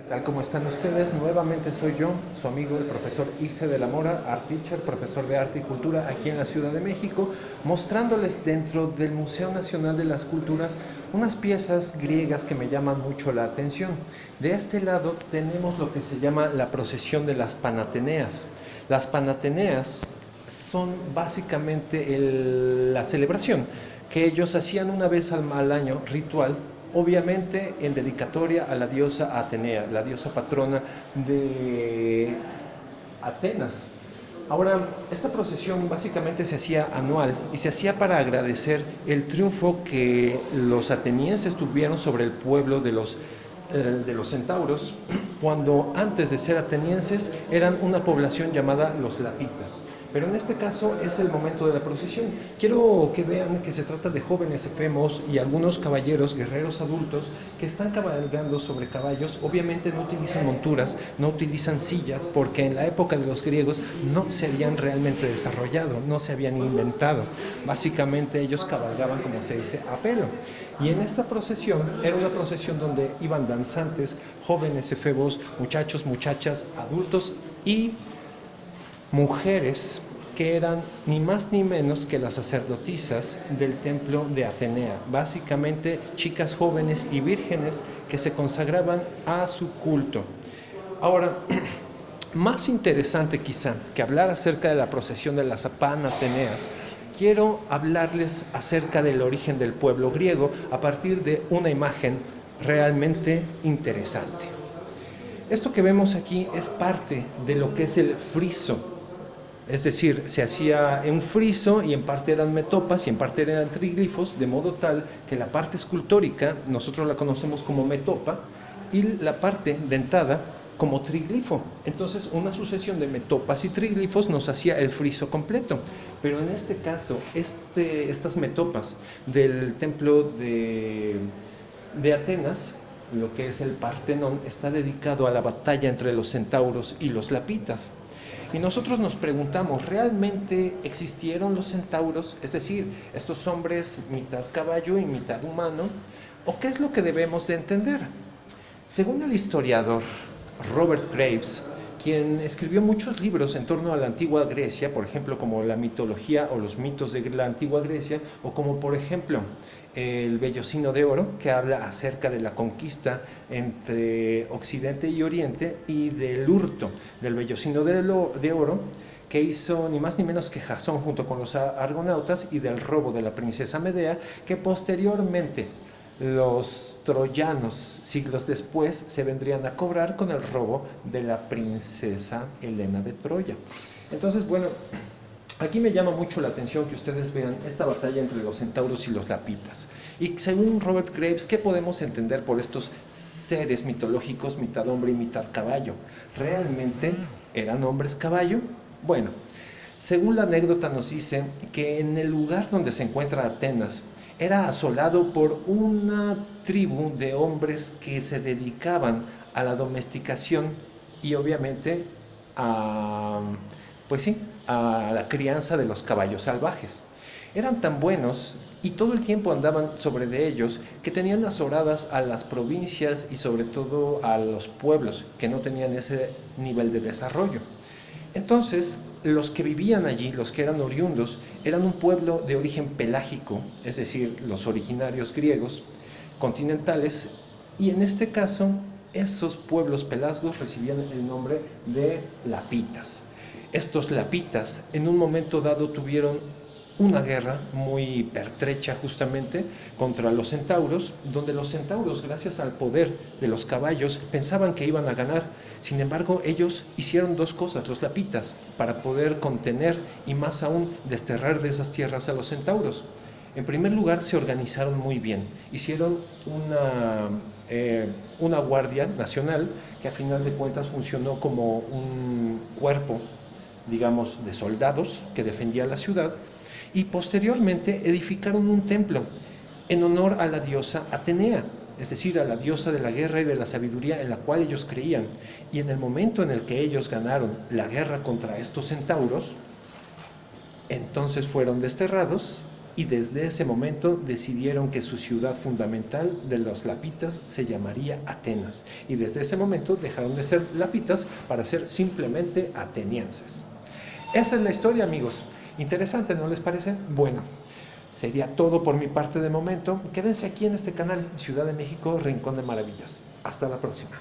Tal como están ustedes, nuevamente soy yo, su amigo el profesor Irce de la Mora, Art Teacher, profesor de Arte y Cultura aquí en la Ciudad de México, mostrándoles dentro del Museo Nacional de las Culturas unas piezas griegas que me llaman mucho la atención. De este lado tenemos lo que se llama la procesión de las Panateneas. Las Panateneas son básicamente la celebración que ellos hacían una vez al año, ritual, obviamente en dedicatoria a la diosa Atenea, la diosa patrona de Atenas. Ahora, esta procesión básicamente se hacía anual y se hacía para agradecer el triunfo que los atenienses tuvieron sobre el pueblo de los centauros, cuando antes de ser atenienses eran una población llamada los lapitas. Pero en este caso es el momento de la procesión. Quiero que vean que se trata de jóvenes efemos y algunos caballeros, guerreros adultos, que están cabalgando sobre caballos. Obviamente no utilizan monturas, no utilizan sillas, porque en la época de los griegos no se habían realmente desarrollado, no se habían inventado. Básicamente ellos cabalgaban, como se dice, a pelo. Y en esta procesión, era una procesión donde iban danzantes, jóvenes efebos, muchachos, muchachas, adultos y mujeres que eran ni más ni menos que las sacerdotisas del templo de Atenea, básicamente chicas jóvenes y vírgenes que se consagraban a su culto. Ahora, más interesante quizá que hablar acerca de la procesión de las Panateneas, quiero hablarles acerca del origen del pueblo griego a partir de una imagen realmente interesante. Esto que vemos aquí es parte de lo que es el friso. Es decir, se hacía un friso y en parte eran metopas y en parte eran triglifos, de modo tal que la parte escultórica nosotros la conocemos como metopa y la parte dentada como triglifo. Entonces, una sucesión de metopas y triglifos nos hacía el friso completo. Pero en este caso, estas metopas del templo de Atenas, lo que es el Partenón, está dedicado a la batalla entre los centauros y los lapitas. Y nosotros nos preguntamos, ¿realmente existieron los centauros? Es decir, estos hombres mitad caballo y mitad humano, ¿o qué es lo que debemos de entender? Según el historiador Robert Graves, quien escribió muchos libros en torno a la antigua Grecia, por ejemplo, como la mitología o los mitos de la antigua Grecia, o como por ejemplo el Vellocino de Oro, que habla acerca de la conquista entre Occidente y Oriente, y del hurto del Vellocino de Oro, que hizo ni más ni menos que Jasón junto con los argonautas, y del robo de la princesa Medea, que posteriormente los troyanos, siglos después, se vendrían a cobrar con el robo de la princesa Helena de Troya. Entonces, bueno, aquí me llama mucho la atención que ustedes vean esta batalla entre los centauros y los lapitas. Y según Robert Graves, ¿qué podemos entender por estos seres mitológicos, mitad hombre y mitad caballo? ¿Realmente eran hombres caballo? Bueno, según la anécdota nos dice que en el lugar donde se encuentra Atenas, era asolado por una tribu de hombres que se dedicaban a la domesticación y obviamente pues sí, a la crianza de los caballos salvajes. Eran tan buenos y todo el tiempo andaban sobre de ellos que tenían azoradas a las provincias y sobre todo a los pueblos que no tenían ese nivel de desarrollo. Entonces, los que vivían allí, los que eran oriundos, eran un pueblo de origen pelágico, es decir, los originarios griegos, continentales, y en este caso, esos pueblos pelasgos recibían el nombre de lapitas. Estos lapitas, en un momento dado, tuvieron una guerra muy pertrecha justamente contra los centauros, donde los centauros, gracias al poder de los caballos, pensaban que iban a ganar. Sin embargo, ellos hicieron dos cosas, los lapitas, para poder contener y más aún desterrar de esas tierras a los centauros. En primer lugar, se organizaron muy bien, hicieron una guardia nacional que a final de cuentas funcionó como un cuerpo, digamos, de soldados que defendía la ciudad, y posteriormente edificaron un templo en honor a la diosa Atenea, es decir, a la diosa de la guerra y de la sabiduría en la cual ellos creían. Y en el momento en el que ellos ganaron la guerra contra estos centauros, entonces fueron desterrados y desde ese momento decidieron que su ciudad fundamental de los lapitas se llamaría Atenas, y desde ese momento dejaron de ser lapitas para ser simplemente atenienses. Esa es la historia, amigos. Interesante, ¿no les parece? Bueno, sería todo por mi parte de momento. Quédense aquí en este canal, Ciudad de México, Rincón de Maravillas. Hasta la próxima.